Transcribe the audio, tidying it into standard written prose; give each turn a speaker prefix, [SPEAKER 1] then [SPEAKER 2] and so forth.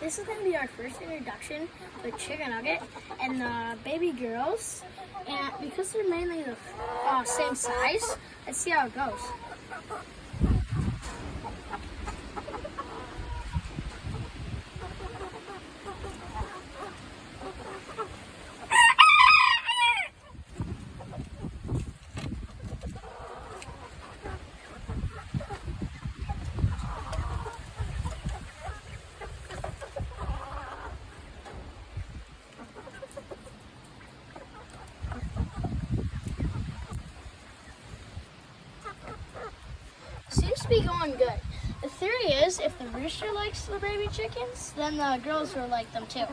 [SPEAKER 1] this is going to be our first introduction to Chicken Nugget and the baby girls. And because they're mainly the same size, let's see how it goes. Seems to be going good. The theory is if the rooster likes the baby chickens, then the girls will like them too.